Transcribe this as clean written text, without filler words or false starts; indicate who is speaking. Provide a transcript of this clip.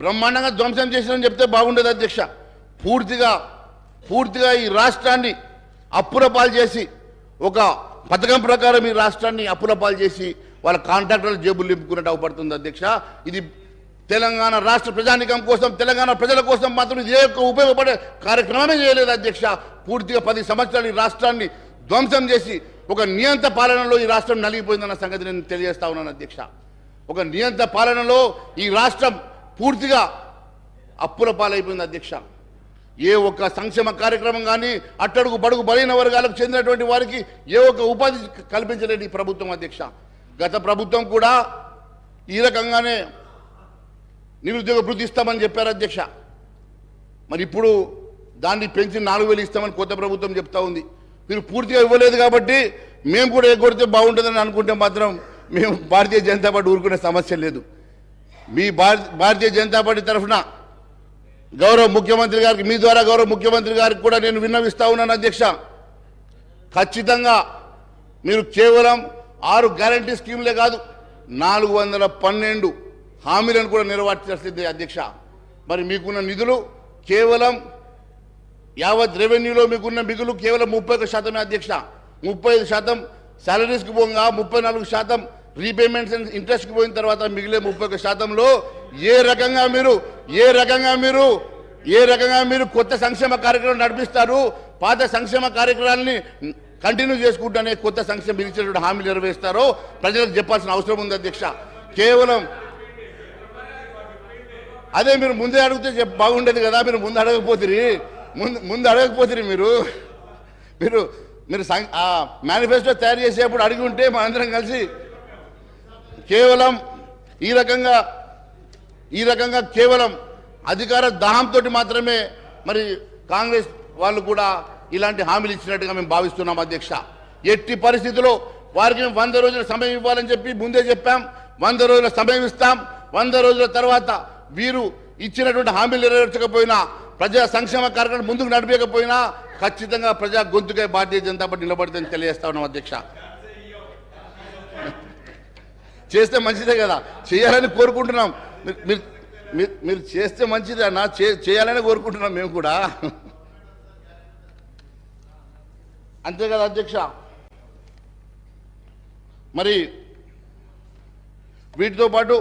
Speaker 1: బ్రహ్మాండంగా ధ్వంసం చేసినని చెప్తే బాగుండేది అధ్యక్ష. పూర్తిగా ఈ రాష్ట్రాన్ని అప్పుల పాలు చేసి, ఒక పథకం ప్రకారం ఈ రాష్ట్రాన్ని అప్పుల పాలు చేసి వాళ్ళ కాంట్రాక్టర్ల జేబులు నింపుకున్నట్టు అవపడుతుంది అధ్యక్ష. ఇది తెలంగాణ రాష్ట్ర ప్రజానికం కోసం, తెలంగాణ ప్రజల కోసం మాత్రం ఇదే ఉపయోగపడే కార్యక్రమమే చేయలేదు అధ్యక్ష. పూర్తిగా 10 సంవత్సరాలు ఈ రాష్ట్రాన్ని ధ్వంసం చేసి ఒక నియంత పాలనలో ఈ రాష్ట్రం నలిగిపోయిందన్న సంగతి నేను తెలియజేస్తా ఉన్నాను అధ్యక్ష. ఒక నియంత పాలనలో ఈ రాష్ట్రం పూర్తిగా అప్పుల పాలైపోయింది అధ్యక్ష. ఏ ఒక్క సంక్షేమ కార్యక్రమం కానీ, అట్టడుగు బడుగు బలైన వర్గాలకు చెందినటువంటి వారికి ఏ ఒక్క ఉపాధి కల్పించలేదు ఈ ప్రభుత్వం అధ్యక్ష. గత ప్రభుత్వం కూడా ఈ రకంగానే నిరుద్యోగ భృతి ఇస్తామని చెప్పారు అధ్యక్ష. మరి ఇప్పుడు దాన్ని పెంచి 4,000 ఇస్తామని కొత్త ప్రభుత్వం చెప్తా ఉంది. మీరు పూర్తిగా ఇవ్వలేదు కాబట్టి మేము కూడా ఎగ్గొడితే బాగుంటుందని అనుకుంటే మాత్రం మేము భారతీయ జనతా పార్టీ ఊరుకునే సమస్య లేదు. మీ భారతీయ జనతా పార్టీ తరఫున గౌరవ ముఖ్యమంత్రి గారికి, మీ ద్వారా గౌరవ ముఖ్యమంత్రి గారికి కూడా నేను విన్నవిస్తా ఉన్నాను అధ్యక్ష. ఖచ్చితంగా మీరు కేవలం 6 గ్యారంటీ స్కీమ్లే కాదు, 412 హామీలను కూడా నెరవేర్చాల్సిందే అధ్యక్ష. మరి మీకున్న నిధులు కేవలం యావత్ రెవెన్యూలో మీకున్న మిగులు కేవలం 31% అధ్యక్ష. 35% శాలరీస్కి పోగా 34% రీపేమెంట్స్ అండ్ ఇంట్రెస్ట్కి పోయిన తర్వాత మిగిలే 31%లో ఏ రకంగా మీరు కొత్త సంక్షేమ కార్యక్రమం నడిపిస్తారు, పాత సంక్షేమ కార్యక్రమాలని కంటిన్యూ చేసుకుంటూనే కొత్త సంక్షేమ ఇచ్చినటువంటి హామీలు నెరవేరుస్తారో ప్రజలకు చెప్పాల్సిన అవసరం ఉంది అధ్యక్ష. కేవలం అదే మీరు ముందే అడిగితే బాగుండేది కదా. మీరు ముందు అడగకపోతే మీరు మేనిఫెస్టో తయారు చేసేప్పుడు అడిగి ఉంటే మనందరం కలిసి కేవలం ఈ రకంగా కేవలం అధికార దాహంతో మాత్రమే మరి కాంగ్రెస్ వాళ్ళు కూడా ఇలాంటి హామీలు ఇచ్చినట్టుగా మేము భావిస్తున్నాం అధ్యక్ష. ఎట్టి పరిస్థితుల్లో వారికి 100 రోజుల సమయం ఇవ్వాలని చెప్పి ముందే చెప్పాం. 100 రోజుల సమయం ఇస్తాం. 100 రోజుల తర్వాత వీరు ఇచ్చినటువంటి హామీలు నెరవేర్చకపోయినా, ప్రజా సంక్షేమ కార్యక్రమం ముందుకు నడిపేయకపోయినా ఖచ్చితంగా ప్రజా గొంతుకై భారతీయ జనతా పార్టీ నిలబడుతుందని తెలియజేస్తా ఉన్నాం అధ్యక్ష. చేస్తే మంచిదే కదా, చేయాలని కోరుకుంటున్నాం. మీరు చేస్తే మంచిదే అన్న, చేయాలని కోరుకుంటున్నాం మేము కూడా. అంతే కదా అధ్యక్ష. మరి వీటితో పాటు